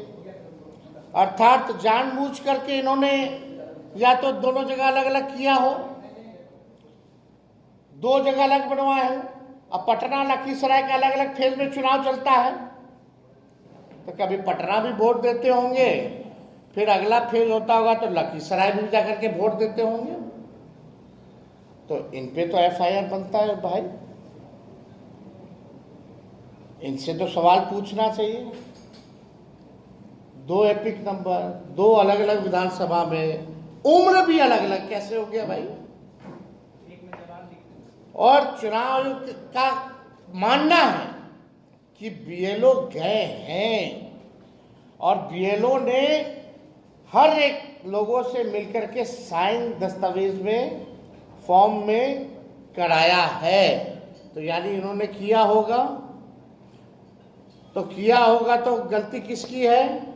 अर्थात जानबूझ करके इन्होंने या तो दोनों जगह अलग अलग किया हो, दो जगह अलग बनवाए हो। अब पटना लखीसराय का अलग अलग फेज में चुनाव चलता है, तो कभी पटना भी वोट देते होंगे, फिर अगला फेज होता होगा तो लखीसराय भी जाकर के वोट देते होंगे। तो इन पे तो एफआईआर बनता है भाई, इनसे तो सवाल पूछना चाहिए। दो एपिक नंबर, दो अलग अलग विधानसभा में, उम्र भी अलग अलग, कैसे हो गया भाई? और चुनाव आयोग का मानना है कि बीएलओ गए हैं और बीएलओ ने हर एक लोगों से मिलकर के साइन दस्तावेज में फॉर्म में कराया है, तो यानी इन्होंने किया होगा। तो किया होगा तो गलती किसकी है?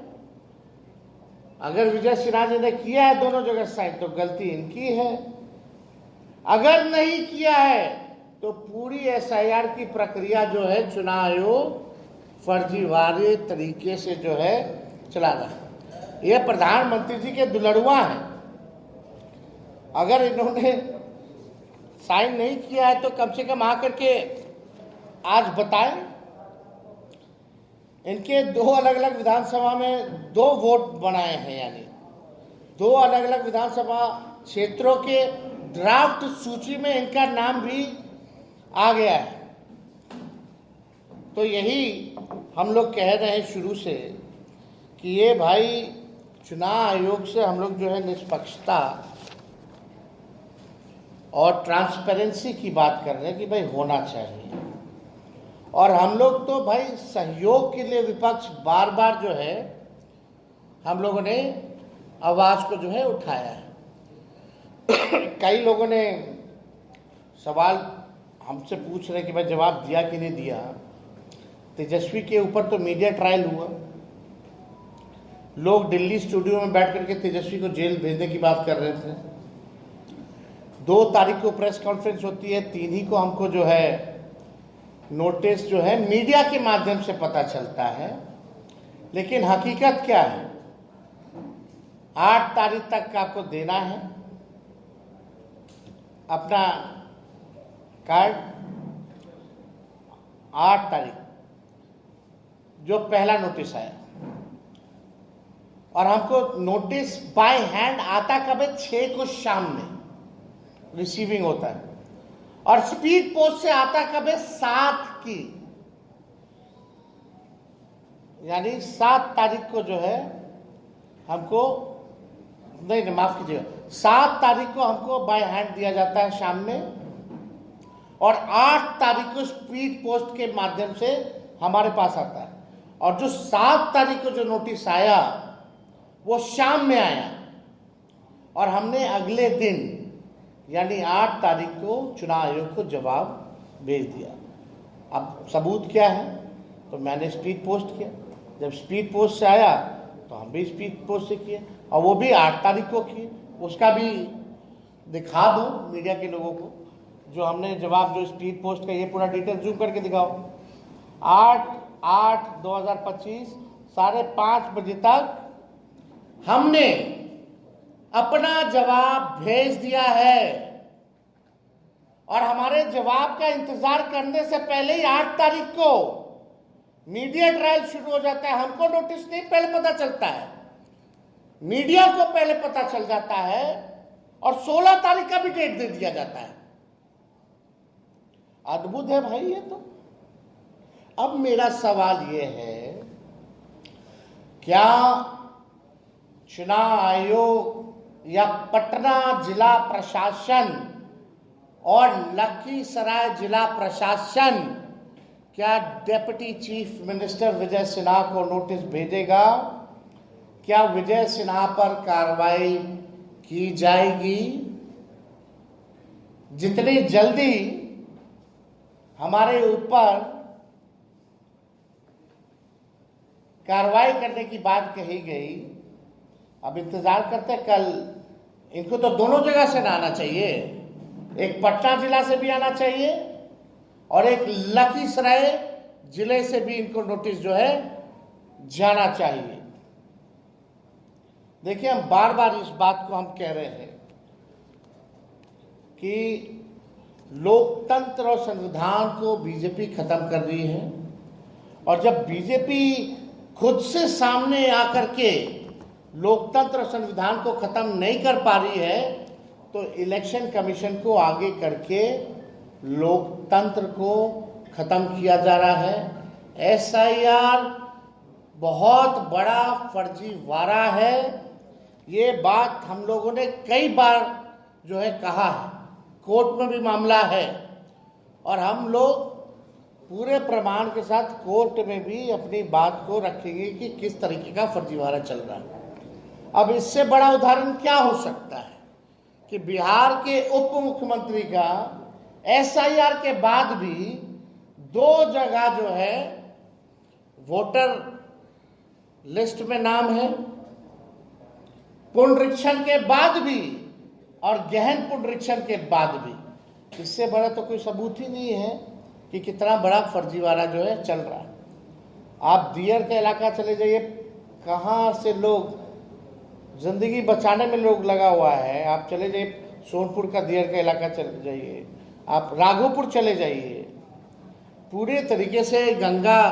अगर विजय सिन्हा जी ने किया है दोनों जगह साइन तो गलती इनकी है, अगर नहीं किया है तो पूरी एसआईआर की प्रक्रिया जो है चुनाव आयोग फर्जीवाड़े तरीके से जो है चला रहा है। ये प्रधानमंत्री जी के दुलड़ुआ हैं, अगर इन्होंने साइन नहीं किया है तो कम से कम आकर के आज बताएं। इनके दो अलग अलग विधानसभा में दो वोट बनाए हैं, यानी दो अलग अलग विधानसभा क्षेत्रों के ड्राफ्ट सूची में इनका नाम भी आ गया है। तो यही हम लोग कह रहे हैं शुरू से कि ये भाई चुनाव आयोग से हम लोग जो है निष्पक्षता और ट्रांसपेरेंसी की बात कर रहे हैं कि भाई होना चाहिए। और हम लोग तो भाई सहयोग के लिए विपक्ष बार बार जो है हम लोगों ने आवाज को जो है उठाया है। कई लोगों ने सवाल हमसे पूछ रहे कि भाई जवाब दिया कि नहीं दिया। तेजस्वी के ऊपर तो मीडिया ट्रायल हुआ, लोग दिल्ली स्टूडियो में बैठ करके तेजस्वी को जेल भेजने की बात कर रहे थे। 2 तारीख को प्रेस कॉन्फ्रेंस होती है, 3 ही को हमको जो है नोटिस जो है मीडिया के माध्यम से पता चलता है। लेकिन हकीकत क्या है, 8 तारीख तक का आपको देना है अपना कार्ड। 8 तारीख जो पहला नोटिस आया, और हमको नोटिस बाय हैंड आता कब है? 6 को शाम में रिसीविंग होता है, और स्पीड पोस्ट से आता कब है? 7 की, यानी 7 तारीख को जो है हमको, नहीं माफ कीजिएगा, 7 तारीख को हमको बाय हैंड दिया जाता है शाम में, और 8 तारीख को स्पीड पोस्ट के माध्यम से हमारे पास आता है। और जो 7 तारीख को जो नोटिस आया वो शाम में आया, और हमने अगले दिन यानी 8 तारीख को चुनाव आयोग को जवाब भेज दिया। अब सबूत क्या है? तो मैंने स्पीड पोस्ट किया, जब स्पीड पोस्ट से आया तो हम भी स्पीड पोस्ट से किए, और वो भी 8 तारीख को किए। उसका भी दिखा दो मीडिया के लोगों को, जो हमने जवाब जो स्पीड पोस्ट का, ये पूरा डिटेल जूम करके दिखाओ। 8/8/2025 5:30 बजे तक हमने अपना जवाब भेज दिया है, और हमारे जवाब का इंतजार करने से पहले ही 8 तारीख को मीडिया ट्रायल शुरू हो जाता है। हमको नोटिस नहीं पहले पता चलता है, मीडिया को पहले पता चल जाता है और 16 तारीख का भी डेट दे दिया जाता है। अद्भुत है भाई ये तो। अब मेरा सवाल ये है, क्या चुनाव आयोग या पटना जिला प्रशासन और लखीसराय जिला प्रशासन क्या deputy chief minister Vijay Sinha को नोटिस भेजेगा? क्या विजय सिन्हा पर कार्रवाई की जाएगी? जितनी जल्दी हमारे ऊपर कार्रवाई करने की बात कही गई, अब इंतजार करते कल। इनको तो दोनों जगह से आना चाहिए, एक पटना जिला से भी आना चाहिए और एक लखीसराय जिले से भी इनको नोटिस जो है जाना चाहिए। देखिए, हम बार बार इस बात को हम कह रहे हैं कि लोकतंत्र और संविधान को बीजेपी खत्म कर रही है, और जब बीजेपी खुद से सामने आकर के लोकतंत्र और संविधान को खत्म नहीं कर पा रही है, तो इलेक्शन कमीशन को आगे करके लोकतंत्र को खत्म किया जा रहा है। एसआईआर बहुत बड़ा फर्जीवाड़ा है। ये बात हम लोगों ने कई बार जो है कहा है, कोर्ट में भी मामला है, और हम लोग पूरे प्रमाण के साथ कोर्ट में भी अपनी बात को रखेंगे कि किस तरीके का फर्जीवाड़ा चल रहा है। अब इससे बड़ा उदाहरण क्या हो सकता है कि बिहार के उप मुख्यमंत्री का एसआईआर के बाद भी 2 जगह जो है वोटर लिस्ट में नाम है, पुनरीक्षण के बाद भी और गहन पुनरीक्षण के बाद भी। इससे बड़ा तो कोई सबूत ही नहीं है कि कितना बड़ा फर्जीवाड़ा जो है चल रहा है। आप दियर का इलाका चले जाइए, कहाँ से लोग जिंदगी बचाने में लोग लगा हुआ है। आप चले जाइए सोनपुर का दियर का इलाका चले जाइए, आप राघोपुर चले जाइए, पूरे तरीके से गंगा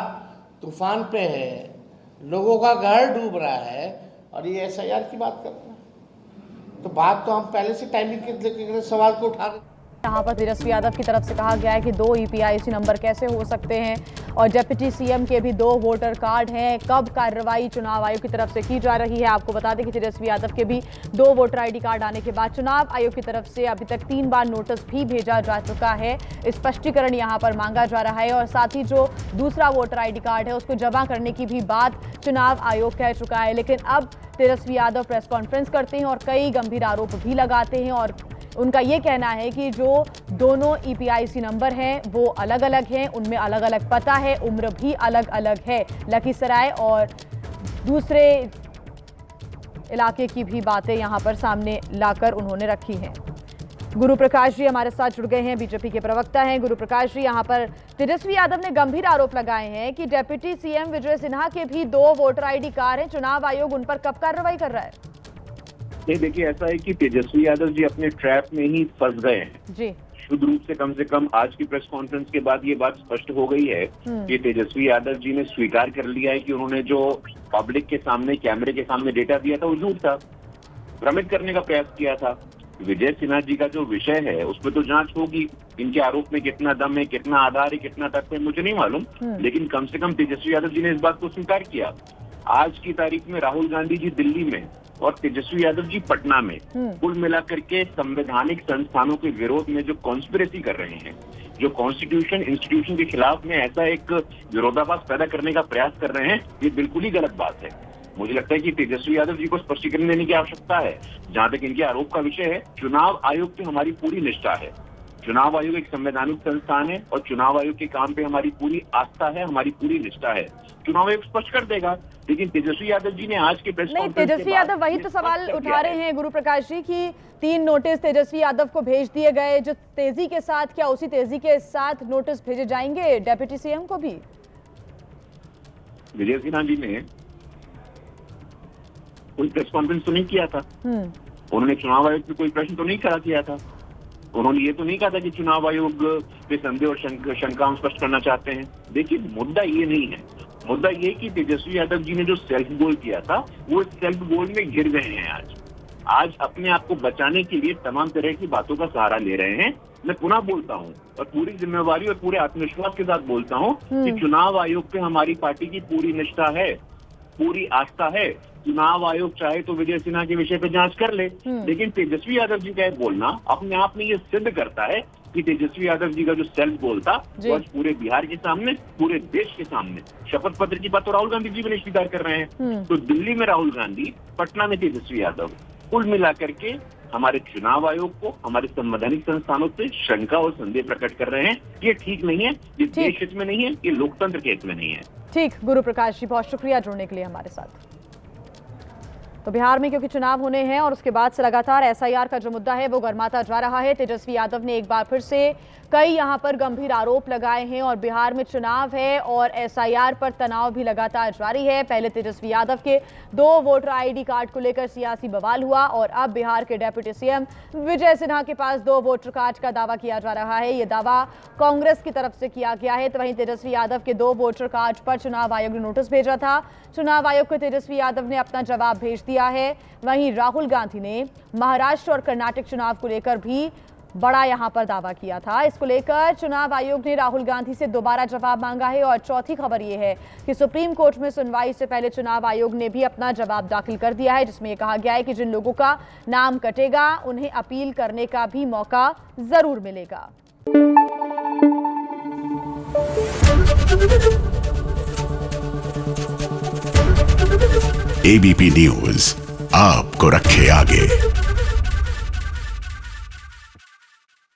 तूफान पे है, लोगों का घर डूब रहा है, और ये एसआईआर की बात कर रहे हैं। तो बात तो हम पहले से टाइमिंग के सवाल को उठा रहे।
यहाँ पर तेजस्वी यादव की तरफ से कहा गया है कि 2 ईपीआईसी नंबर कैसे हो सकते हैं, और डिप्टी सीएम के भी 2 वोटर कार्ड हैं। कब कार्रवाई चुनाव आयोग की तरफ से की जा रही है? आपको बता दें कि तेजस्वी यादव के भी 2 वोटर आईडी कार्ड आने के बाद चुनाव आयोग की तरफ से अभी तक 3 बार नोटिस भी भेजा जा चुका है। स्पष्टीकरण यहाँ पर मांगा जा रहा है, और साथ ही जो दूसरा वोटर आईडी कार्ड है उसको जमा करने की भी बात चुनाव आयोग कह चुका है। लेकिन अब तेजस्वी यादव प्रेस कॉन्फ्रेंस करते हैं और कई गंभीर आरोप भी लगाते हैं, और उनका ये कहना है कि जो दोनों ईपीआईसी नंबर हैं वो अलग अलग हैं, उनमें अलग अलग पता है, उम्र भी अलग अलग है। लखीसराय और दूसरे इलाके की भी बातें यहाँ पर सामने लाकर उन्होंने रखी हैं। गुरु प्रकाश जी हमारे साथ जुड़ गए हैं, बीजेपी के प्रवक्ता हैं। गुरु प्रकाश जी, यहाँ पर तेजस्वी यादव ने गंभीर आरोप लगाए हैं कि डिप्टी सीएम विजय सिन्हा के भी 2 वोटर आईडी कार्ड हैं। चुनाव आयोग उन पर कब कार्रवाई कर रहा है?
नहीं, देखिए, ऐसा है कि तेजस्वी यादव जी अपने ट्रैप में ही फंस गए हैं
जी।
शुद्ध रूप से कम आज की प्रेस कॉन्फ्रेंस के बाद ये बात स्पष्ट हो गई है कि तेजस्वी यादव जी ने स्वीकार कर लिया है कि उन्होंने जो पब्लिक के सामने, कैमरे के सामने डेटा दिया था वो झूठ था, भ्रमित करने का प्रयास किया था। विजय सिन्हा जी का जो विषय है उस पर तो जांच होगी, इनके आरोप में कितना दम है, कितना आधार है, कितना तथ्य है, मुझे नहीं मालूम, लेकिन कम से कम तेजस्वी यादव जी ने इस बात को स्वीकार किया। आज की तारीख में राहुल गांधी जी दिल्ली में और तेजस्वी यादव जी पटना में कुल मिलाकर के संवैधानिक संस्थानों के विरोध में जो कॉन्स्पिरेसी कर रहे हैं, जो कॉन्स्टिट्यूशन इंस्टीट्यूशन के खिलाफ में ऐसा एक विरोधाभास पैदा करने का प्रयास कर रहे हैं, ये बिल्कुल ही गलत बात है। मुझे लगता है कि तेजस्वी यादव जी को स्पष्टीकरण देने की आवश्यकता है। जहां तक इनके आरोप का विषय है, चुनाव आयोग पे हमारी पूरी निष्ठा है। चुनाव आयोग एक संवैधानिक संस्थान है और चुनाव आयोग के काम पे हमारी पूरी आस्था है, हमारी पूरी निष्ठा है। चुनाव आयोग स्पष्ट कर देगा, लेकिन तेजस्वी यादव जी ने आज के प्रेस कॉन्फ्रेंस
तेजस्वी यादव वही तो सवाल उठा रहे हैं गुरु प्रकाश जी की 3 नोटिस तेजस्वी यादव को भेज दिए गए, जो तेजी के साथ, क्या उसी तेजी के साथ नोटिस भेजे जाएंगे डिप्टी सीएम को भी?
विजय सिन्हा जी ने कोई प्रेस कॉन्फ्रेंस तो नहीं किया था, उन्होंने चुनाव आयोग पे कोई प्रश्न तो नहीं खड़ा किया था, उन्होंने ये तो नहीं कहा था कि चुनाव आयोग पे संदेह और शंकाओं स्पष्ट करना चाहते हैं। देखिए, मुद्दा ये नहीं है, मुद्दा ये कि तेजस्वी यादव जी ने जो सेल्फ गोल किया था वो सेल्फ गोल में घिर गए हैं आज। आज अपने आप को बचाने के लिए तमाम तरह की बातों का सहारा ले रहे हैं। मैं पुनः बोलता हूं और पूरी जिम्मेवारी और पूरे आत्मविश्वास के साथ बोलता हूं कि चुनाव आयोग पे हमारी पार्टी की पूरी निष्ठा है, पूरी आस्था है। चुनाव आयोग चाहे तो विजय सिन्हा के विषय पे जांच कर ले, लेकिन तेजस्वी यादव जी का बोलना अपने आप में ये सिद्ध करता है कि तेजस्वी यादव जी का जो सेल्फ गोल था वो आज पूरे बिहार के सामने, पूरे देश के सामने, शपथ पत्र की बात तो राहुल गांधी जी भी स्वीकार कर रहे हैं। तो दिल्ली में राहुल गांधी, पटना में तेजस्वी यादव, कुल मिलाकर के हमारे चुनाव आयोग को, हमारे संवैधानिक संस्थानों से शंका और संदेह प्रकट कर रहे हैं। ये ठीक नहीं है, ये देश हित में नहीं है, ये लोकतंत्र के हित में नहीं है।
ठीक, गुरु प्रकाश जी बहुत शुक्रिया जुड़ने के लिए हमारे साथ। तो बिहार में क्योंकि चुनाव होने हैं और उसके बाद से लगातार एसआईआर का जो मुद्दा है वो गर्माता जा रहा है। तेजस्वी यादव ने एक बार फिर से कई यहां पर गंभीर आरोप लगाए हैं और बिहार में चुनाव है और एसआईआर पर तनाव भी लगातार जारी है। पहले तेजस्वी यादव के 2 वोटर आईडी कार्ड को लेकर सियासी बवाल हुआ और अब बिहार के डिप्टी सीएम विजय सिन्हा के पास 2 वोटर कार्ड का दावा किया जा रहा है। ये दावा कांग्रेस की तरफ से किया गया है। तो वहीं तेजस्वी यादव के 2 वोटर कार्ड पर चुनाव आयोग ने नोटिस भेजा था। चुनाव आयोग को तेजस्वी यादव ने अपना जवाब भेज दिया है। वहीं राहुल गांधी ने महाराष्ट्र और कर्नाटक चुनाव को लेकर भी बड़ा यहां पर दावा किया था। इसको लेकर चुनाव आयोग ने राहुल गांधी से दोबारा जवाब मांगा है और चौथी खबर यह है कि सुप्रीम कोर्ट में सुनवाई से पहले चुनाव आयोग ने भी अपना जवाब दाखिल कर दिया है, जिसमें यह कहा गया है कि जिन लोगों का नाम कटेगा उन्हें अपील करने का भी मौका जरूर मिलेगा।
एबीपी न्यूज आपको रखे आगे।